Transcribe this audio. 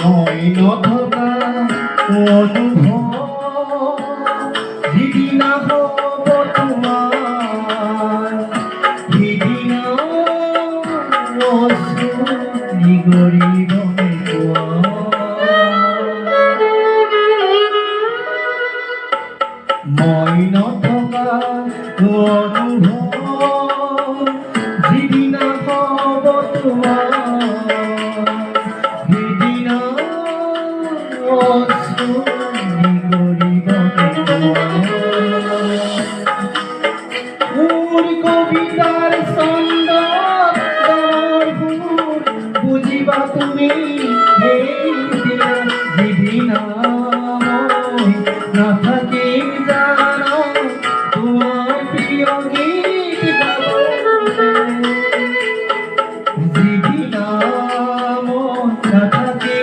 মই নথকা অনুভৱ সিদিনা হ'ব তোমাৰ, সিদিনা অশ্ৰু গৰিব মই নথকা অনুভৱ সিদিনা হ'ব তোমাৰ, সিদিনা অশ্ৰু গৰিব মোৰ কবিতাৰ ছন্দ বুজিবা তুমি সেইদিনা, যিদিনা মই নাথাকিম জানো তোমাৰ প্ৰিয় গীত গাবলৈ, যিদিনা মই নাথাকিম